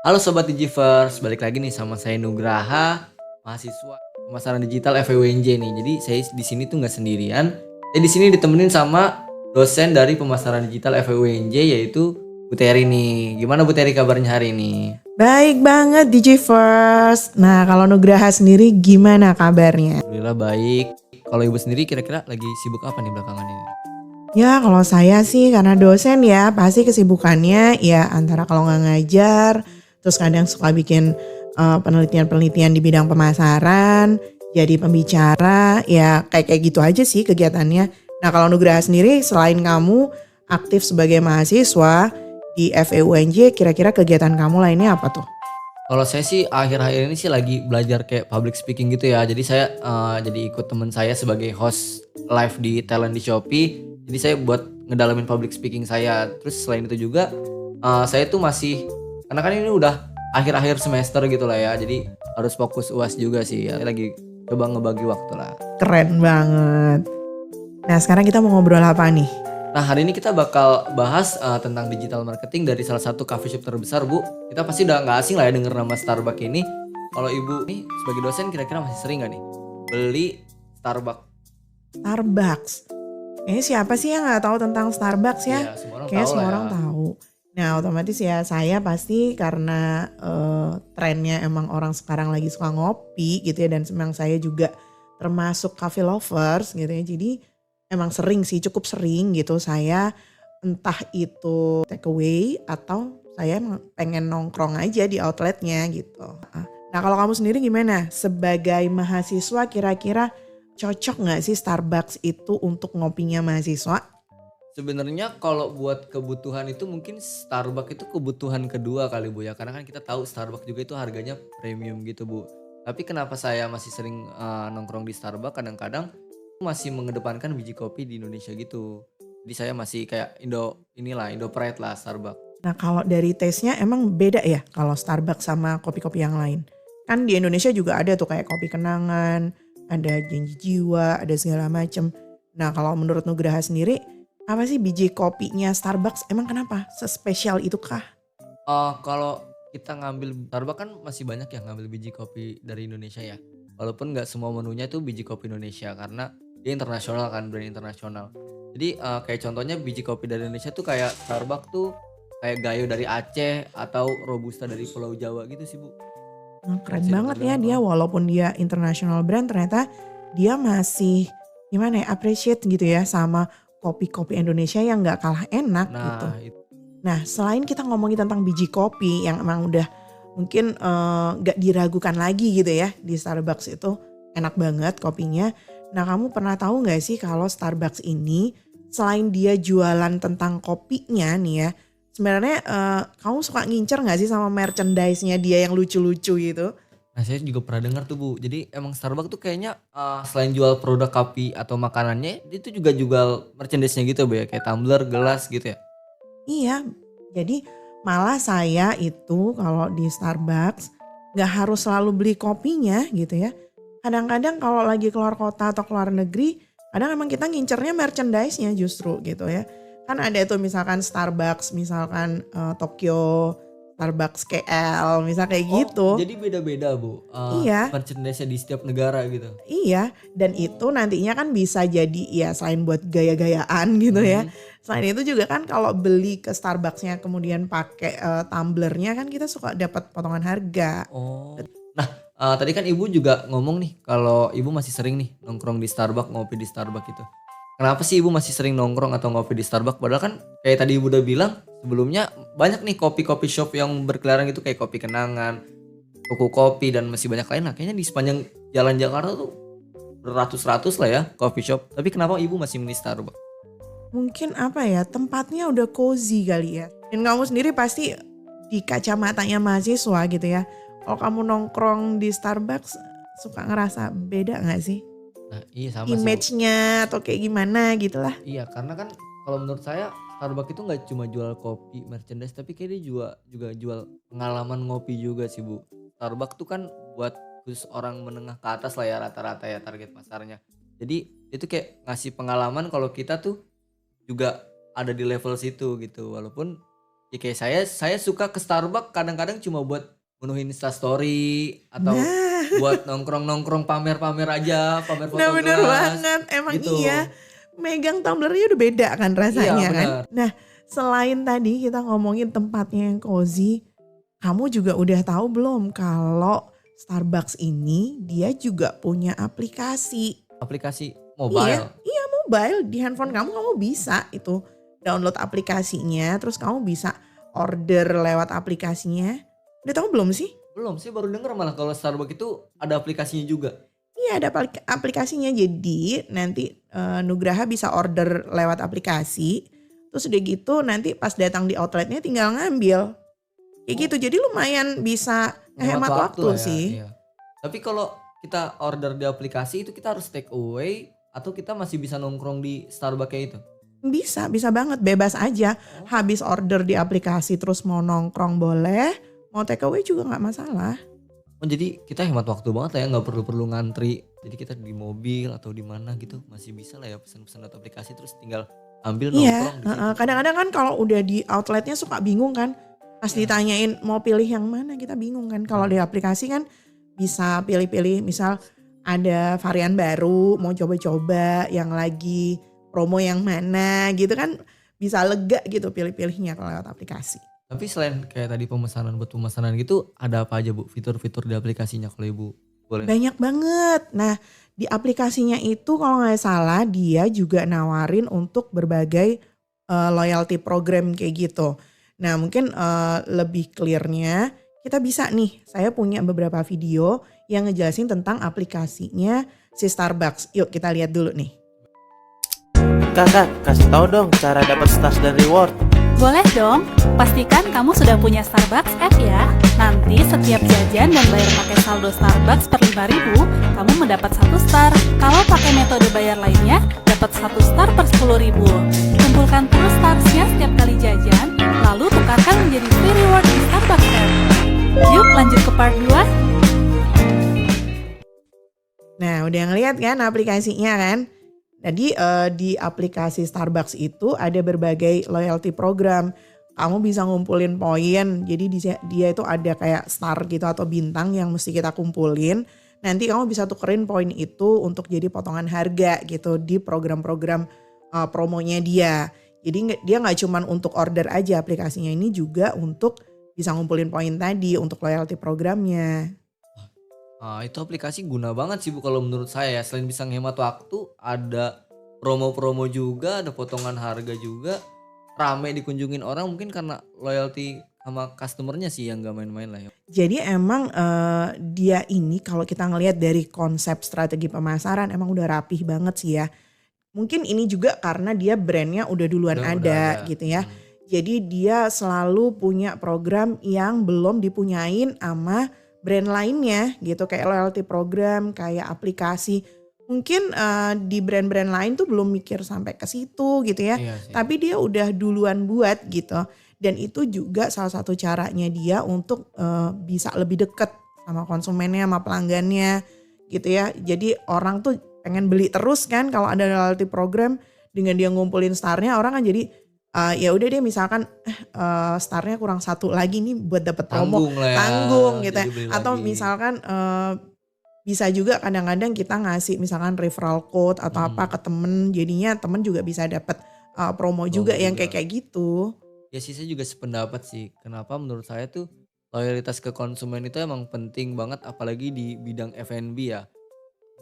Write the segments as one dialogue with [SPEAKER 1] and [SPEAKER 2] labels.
[SPEAKER 1] Halo Sobat Digivers, balik lagi nih sama saya Nugraha, mahasiswa pemasaran digital FEUNJ nih. Jadi saya di sini tuh nggak sendirian. Saya di sini ditemenin sama dosen dari pemasaran digital FEUNJ yaitu Bu Teri nih. Gimana Bu Teri kabarnya hari ini?
[SPEAKER 2] Baik banget DJ First. Nah, kalau Nugraha sendiri gimana kabarnya?
[SPEAKER 1] Alhamdulillah baik. Kalau Ibu sendiri kira-kira lagi sibuk apa nih belakangan ini?
[SPEAKER 2] Ya, kalau saya sih karena dosen ya, pasti kesibukannya ya antara kalau nggak ngajar, terus kadang suka bikin penelitian-penelitian di bidang pemasaran, jadi pembicara, ya kayak gitu aja sih kegiatannya. Nah, kalau Nugraha sendiri selain kamu aktif sebagai mahasiswa di FEUNJ, kira-kira kegiatan kamu lainnya apa tuh?
[SPEAKER 1] Kalau saya sih akhir-akhir ini sih lagi belajar kayak public speaking gitu ya. Jadi saya jadi ikut teman saya sebagai host live di talent di Shopee. Jadi saya buat ngedalamin public speaking saya. Terus selain itu juga saya tuh masih karena kan ini udah akhir-akhir semester gitu lah ya. Jadi harus fokus UAS juga sih ya. Saya lagi coba ngebagi waktu lah.
[SPEAKER 2] Keren banget. Nah, sekarang kita mau ngobrol apa nih?
[SPEAKER 1] Nah, hari ini kita bakal bahas tentang digital marketing dari salah satu coffee shop terbesar, Bu. Kita pasti udah nggak asing lah ya denger nama Starbucks ini. Kalau Ibu nih sebagai dosen kira-kira masih sering nggak nih beli Starbucks?
[SPEAKER 2] Starbucks. Kayaknya siapa sih yang nggak tahu tentang Starbucks ya?
[SPEAKER 1] Iya, semua orang
[SPEAKER 2] Kayaknya
[SPEAKER 1] tahu lah
[SPEAKER 2] semua
[SPEAKER 1] ya.
[SPEAKER 2] orang tahu. Nah, otomatis ya saya pasti karena trennya emang orang sekarang lagi suka ngopi gitu ya, dan memang saya juga termasuk coffee lovers gitu ya. Jadi emang sering sih, cukup sering gitu saya entah itu take away atau saya emang pengen nongkrong aja di outletnya gitu. Nah, kalau kamu sendiri gimana? Sebagai mahasiswa kira-kira cocok nggak sih Starbucks itu untuk ngopinya mahasiswa?
[SPEAKER 1] Sebenarnya kalau buat kebutuhan itu mungkin Starbucks itu kebutuhan kedua kali, Bu, ya. Karena kan kita tahu Starbucks juga itu harganya premium gitu, Bu. Tapi kenapa saya masih sering nongkrong di Starbucks kadang-kadang masih mengedepankan biji kopi di Indonesia gitu. Jadi saya masih kayak Indo Pride lah Starbucks.
[SPEAKER 2] Nah, kalau dari taste-nya emang beda ya kalau Starbucks sama kopi-kopi yang lain? Kan di Indonesia juga ada tuh kayak kopi kenangan, ada janji jiwa, ada segala macem. Nah, kalau menurut Nugraha sendiri, apa sih biji kopinya Starbucks? Emang kenapa? Sespesial itu kah?
[SPEAKER 1] Kalau kita ngambil Starbucks kan masih banyak ya ngambil biji kopi dari Indonesia ya. Walaupun nggak semua menunya itu biji kopi Indonesia karena dia internasional kan, brand internasional. Jadi kayak contohnya biji kopi dari Indonesia tuh kayak Starbucks tuh kayak Gayo dari Aceh atau Robusta dari Pulau Jawa gitu sih, Bu.
[SPEAKER 2] Nah, keren
[SPEAKER 1] Masih
[SPEAKER 2] banget ya dia,
[SPEAKER 1] tergantung.
[SPEAKER 2] walaupun dia international brand ternyata dia masih gimana ya, appreciate gitu ya sama kopi-kopi Indonesia yang nggak kalah enak gitu.
[SPEAKER 1] Nah, itu
[SPEAKER 2] Nah, selain kita ngomongin tentang biji kopi yang emang udah mungkin nggak diragukan lagi gitu ya di Starbucks itu enak banget kopinya. Nah, kamu pernah tahu nggak sih kalau Starbucks ini selain dia jualan tentang kopinya nih ya, sebenarnya kamu suka ngincer nggak sih sama merchandise-nya dia yang lucu-lucu gitu?
[SPEAKER 1] nah saya juga pernah dengar tuh, Bu. Jadi emang Starbucks tuh kayaknya selain jual produk kopi atau makanannya, dia tuh juga jual merchandise-nya gitu, Bu ya, kayak tumbler, gelas gitu ya.
[SPEAKER 2] Iya, jadi malah saya itu kalau di Starbucks nggak harus selalu beli kopinya gitu ya. Kadang-kadang kalau lagi keluar kota atau keluar negeri, kadang emang kita ngincernya merchandise-nya justru gitu ya. Kan ada tuh misalkan Starbucks, misalkan Tokyo, Starbucks KL, misal kayak
[SPEAKER 1] Oh,
[SPEAKER 2] gitu.
[SPEAKER 1] jadi beda-beda, Bu,
[SPEAKER 2] Iya,
[SPEAKER 1] merchandise-nya di setiap negara gitu?
[SPEAKER 2] iya, dan itu nantinya kan bisa jadi ya selain buat gaya-gayaan gitu ya.
[SPEAKER 1] Mhm.
[SPEAKER 2] Selain itu juga kan kalau beli ke Starbucksnya kemudian pakai tumblernya kan kita suka dapat potongan harga.
[SPEAKER 1] Oh. Nah, tadi kan Ibu juga ngomong nih kalau Ibu masih sering nih nongkrong di Starbucks, ngopi di Starbucks itu. Kenapa sih Ibu masih sering nongkrong atau ngopi di Starbucks? Padahal kan kayak tadi Ibu udah bilang sebelumnya banyak nih kopi-kopi shop yang berkeliaran gitu kayak Kopi Kenangan, Kuku Kopi dan masih banyak lain lah. Kayaknya di sepanjang jalan Jakarta tuh beratus-ratus lah ya coffee shop. Tapi kenapa Ibu masih milih Starbucks?
[SPEAKER 2] Mungkin apa ya, tempatnya udah cozy kali ya. Dan kamu sendiri pasti di kacamatanya mahasiswa gitu ya. Kalau kamu nongkrong di Starbucks suka ngerasa beda gak sih?
[SPEAKER 1] Nah, iya sama sih, Bu.
[SPEAKER 2] Image-nya atau kayak gimana gitu lah.
[SPEAKER 1] Iya, karena kan kalau menurut saya Starbucks itu nggak cuma jual kopi, merchandise, tapi kayak dia juga jual pengalaman ngopi juga sih, Bu. Starbucks tuh kan buat khusus orang menengah ke atas lah ya rata-rata ya target pasarnya. Jadi itu kayak ngasih pengalaman kalau kita tuh juga ada di level situ gitu. Walaupun Ya kayak saya suka ke Starbucks kadang-kadang cuma buat menuhin Instastory atau
[SPEAKER 2] Nah,
[SPEAKER 1] buat nongkrong-nongkrong pamer-pamer aja, pamer
[SPEAKER 2] nah
[SPEAKER 1] foto
[SPEAKER 2] bener
[SPEAKER 1] gelas
[SPEAKER 2] banget, emang iya.
[SPEAKER 1] gitu.
[SPEAKER 2] Megang tumblernya udah beda kan
[SPEAKER 1] Iya
[SPEAKER 2] rasanya kan.
[SPEAKER 1] benar.
[SPEAKER 2] Nah, selain tadi kita ngomongin tempatnya yang cozy, kamu juga udah tahu belum kalau Starbucks ini dia juga punya aplikasi.
[SPEAKER 1] Aplikasi
[SPEAKER 2] Iya,
[SPEAKER 1] mobile.
[SPEAKER 2] iya mobile di handphone kamu
[SPEAKER 1] Oh,
[SPEAKER 2] bisa itu download aplikasinya, terus kamu bisa order lewat aplikasinya. Udah tahu belum sih?
[SPEAKER 1] belum sih baru denger malah kalau Starbucks itu ada aplikasinya juga.
[SPEAKER 2] Iya ada aplikasinya jadi nanti Nugraha bisa order lewat aplikasi. Terus udah gitu nanti pas datang di outletnya tinggal ngambil. Kayak gitu
[SPEAKER 1] Oh,
[SPEAKER 2] jadi lumayan bisa
[SPEAKER 1] hemat
[SPEAKER 2] ngehemat
[SPEAKER 1] waktu
[SPEAKER 2] waktu
[SPEAKER 1] lah ya,
[SPEAKER 2] sih.
[SPEAKER 1] iya. Tapi kalau kita order di aplikasi itu kita harus take away atau kita masih bisa nongkrong di Starbucks kayak itu?
[SPEAKER 2] Bisa, bisa banget bebas aja.
[SPEAKER 1] Oh.
[SPEAKER 2] Habis order di aplikasi terus mau nongkrong boleh, mau take away juga nggak masalah.
[SPEAKER 1] Oh jadi kita hemat waktu banget lah ya, nggak perlu ngantri. Jadi kita di mobil atau di mana gitu masih bisa lah ya pesan-pesan lewat aplikasi terus tinggal ambil
[SPEAKER 2] Iya,
[SPEAKER 1] nongkrong di
[SPEAKER 2] heeh.
[SPEAKER 1] situ.
[SPEAKER 2] Kadang-kadang kan kalau udah di outletnya suka bingung kan. Pas
[SPEAKER 1] Iya.
[SPEAKER 2] ditanyain mau pilih yang mana kita bingung kan. Kalau di
[SPEAKER 1] Nah,
[SPEAKER 2] aplikasi kan bisa pilih-pilih misal ada varian baru mau coba-coba yang lagi promo yang mana gitu kan bisa lega gitu pilih-pilihnya kalau lewat aplikasi.
[SPEAKER 1] tapi selain kayak tadi pemesanan buat pemesanan gitu ada apa aja Bu fitur-fitur di aplikasinya kalau Ibu boleh?
[SPEAKER 2] Banyak banget. Nah, di aplikasinya itu kalau nggak salah dia juga nawarin untuk berbagai loyalty program kayak gitu. Nah, mungkin lebih clearnya kita bisa nih, saya punya beberapa video yang ngejelasin tentang aplikasinya si Starbucks. Yuk kita lihat dulu nih.
[SPEAKER 3] Kakak, kasih tahu dong cara dapat stars dan reward.
[SPEAKER 4] Boleh dong, pastikan kamu sudah punya Starbucks app ya. Nanti setiap jajan dan bayar pakai saldo Starbucks per 5.000, kamu mendapat 1 star. Kalau pakai metode bayar lainnya, dapat 1 star per 10.000. Kumpulkan terus starsnya setiap kali jajan, lalu tukarkan menjadi free reward di Starbucks app. Yuk lanjut ke part 2.
[SPEAKER 2] Nah, udah ngeliat kan aplikasinya kan? Jadi di aplikasi Starbucks itu ada berbagai loyalty program. Kamu bisa ngumpulin poin. Jadi dia itu ada kayak star gitu atau bintang yang mesti kita kumpulin. Nanti kamu bisa tukerin poin itu untuk jadi potongan harga gitu di program-program promonya dia. Jadi dia nggak cuma untuk order aja, aplikasinya ini juga untuk bisa ngumpulin poin tadi untuk loyalty programnya.
[SPEAKER 1] Ah, itu aplikasi guna banget sih Bu kalau menurut saya ya. Selain bisa ngehemat waktu, ada promo-promo juga, ada potongan harga juga. Rame dikunjungin orang mungkin karena loyalty sama customernya sih yang gak main-main lah ya.
[SPEAKER 2] Jadi emang dia ini kalau kita ngelihat dari konsep strategi pemasaran emang udah rapih banget sih ya. Mungkin ini juga karena dia brandnya udah duluan
[SPEAKER 1] Udah
[SPEAKER 2] ada
[SPEAKER 1] ada.
[SPEAKER 2] gitu ya. Jadi dia selalu punya program yang belum dipunyain sama brand lainnya gitu. Kayak loyalty program, kayak aplikasi. Mungkin di brand-brand lain tuh belum mikir sampai ke situ gitu ya.
[SPEAKER 1] Iya sih.
[SPEAKER 2] Tapi dia udah duluan buat gitu. Dan itu juga salah satu caranya dia untuk bisa lebih deket sama konsumennya, sama pelanggannya gitu ya. Jadi orang tuh pengen beli terus kan kalau ada loyalty program dengan dia ngumpulin starnya orang kan jadi ya udah deh misalkan starnya kurang 1 lagi nih buat dapet promo
[SPEAKER 1] Tanggung lah ya.
[SPEAKER 2] tanggung gitu ya.
[SPEAKER 1] Jadi beli
[SPEAKER 2] Atau
[SPEAKER 1] lagi.
[SPEAKER 2] misalkan bisa juga kadang-kadang kita ngasih misalkan referral code atau apa ke temen jadinya temen juga bisa dapet promo juga yang
[SPEAKER 1] juga.
[SPEAKER 2] kayak gitu.
[SPEAKER 1] Ya sih saya juga sependapat sih. Kenapa menurut saya tuh loyalitas ke konsumen itu emang penting banget apalagi di bidang F&B ya.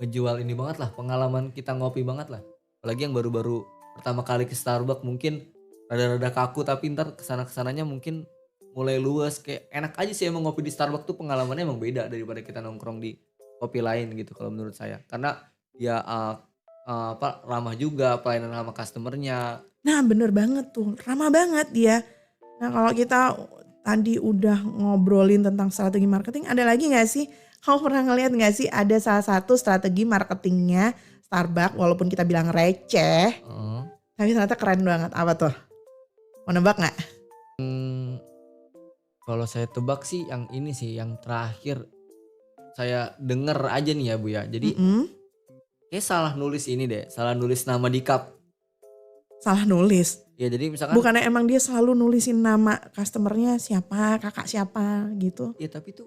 [SPEAKER 1] Ngejual ini banget lah, pengalaman kita ngopi banget lah. Apalagi yang baru-baru pertama kali ke Starbucks mungkin rada-rada kaku tapi ntar kesana-kesananya mungkin mulai luas. Kayak enak aja sih emang ngopi di Starbucks tuh pengalamannya emang beda daripada kita nongkrong di kopi lain gitu kalau menurut saya. Karena dia ramah juga pelayanan sama customernya.
[SPEAKER 2] Nah bener banget tuh, ramah banget dia. Nah kalau kita tadi udah ngobrolin tentang strategi marketing, ada lagi gak sih? Kamu pernah ngeliat gak sih ada salah satu strategi marketingnya Starbucks walaupun kita bilang receh,
[SPEAKER 1] Heeh.
[SPEAKER 2] tapi ternyata keren banget. Apa tuh? Mau nebak gak?
[SPEAKER 1] Kalau saya tebak sih yang ini sih yang terakhir saya denger aja nih ya Bu ya. Jadi kayak salah nulis ini deh, salah nulis nama di cup.
[SPEAKER 2] salah nulis.
[SPEAKER 1] Ya jadi misalkan
[SPEAKER 2] Bukannya emang dia selalu nulisin nama customernya siapa, kakak siapa gitu.
[SPEAKER 1] ya tapi itu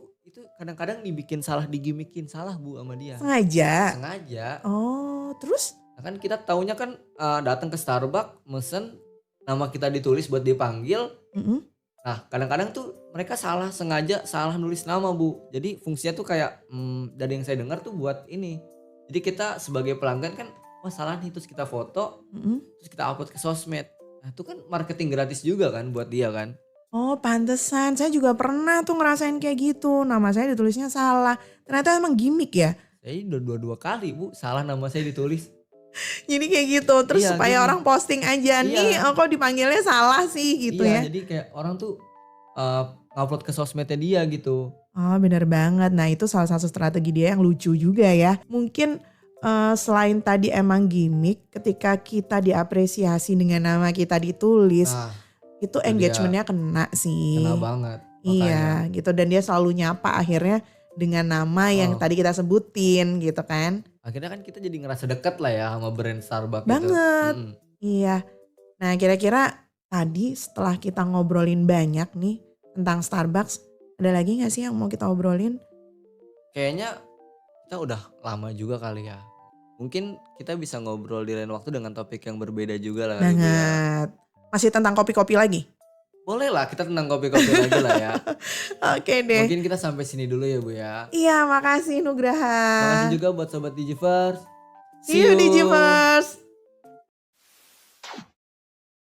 [SPEAKER 1] kadang-kadang dibikin salah, digimikin salah Bu sama dia.
[SPEAKER 2] Sengaja.
[SPEAKER 1] Sengaja.
[SPEAKER 2] Oh, terus?
[SPEAKER 1] Nah, kan kita taunya kan datang ke Starbucks mesen nama kita ditulis buat dipanggil.
[SPEAKER 2] Mm-mm.
[SPEAKER 1] Nah kadang-kadang tuh mereka sengaja salah nulis nama Bu. Jadi fungsinya tuh kayak dari yang saya dengar tuh buat ini. Jadi kita sebagai pelanggan kan wah salah nih, terus kita foto,
[SPEAKER 2] Mm-mm.
[SPEAKER 1] terus kita upload ke sosmed. Nah itu kan marketing gratis juga kan buat dia kan.
[SPEAKER 2] Oh, pantesan. Saya juga pernah tuh ngerasain kayak gitu. Nama saya ditulisnya salah. Ternyata emang gimmick ya.
[SPEAKER 1] Saya udah dua kali Bu salah nama saya ditulis.
[SPEAKER 2] Jadi kayak gitu. Terus
[SPEAKER 1] Iya,
[SPEAKER 2] supaya
[SPEAKER 1] gini.
[SPEAKER 2] orang posting aja nih,
[SPEAKER 1] Iya.
[SPEAKER 2] kok dipanggilnya salah sih gitu
[SPEAKER 1] Iya
[SPEAKER 2] ya.
[SPEAKER 1] jadi kayak orang tuh ngupload ke sosmednya dia gitu.
[SPEAKER 2] Oh, bener banget. Nah, itu salah satu strategi dia yang lucu juga ya. Mungkin selain tadi emang gimmick, ketika kita diapresiasi dengan nama kita ditulis,
[SPEAKER 1] Nah
[SPEAKER 2] itu
[SPEAKER 1] dia.
[SPEAKER 2] engagementnya kena sih.
[SPEAKER 1] kena banget.
[SPEAKER 2] Iya gitu, dan dia selalu nyapa akhirnya dengan nama yang
[SPEAKER 1] Oh.
[SPEAKER 2] tadi kita sebutin gitu kan.
[SPEAKER 1] Akhirnya kan kita jadi ngerasa deket lah ya sama brand Starbucks
[SPEAKER 2] Banget.
[SPEAKER 1] itu.
[SPEAKER 2] Iya. Nah, kira-kira tadi setelah kita ngobrolin banyak nih tentang Starbucks, ada lagi gak sih yang mau kita obrolin?
[SPEAKER 1] Kayaknya kita udah lama juga kali ya. Mungkin kita bisa ngobrol di lain waktu dengan topik yang berbeda juga lah kali Bu ya.
[SPEAKER 2] Banget. Masih tentang kopi-kopi lagi?
[SPEAKER 1] Boleh lah kita tentang kopi-kopi lagi lah ya.
[SPEAKER 2] Oke deh.
[SPEAKER 1] Mungkin kita sampai sini dulu ya Bu ya.
[SPEAKER 2] Iya, makasih Nugraha.
[SPEAKER 1] Makasih juga buat Sobat Digivers.
[SPEAKER 2] See you Digivers.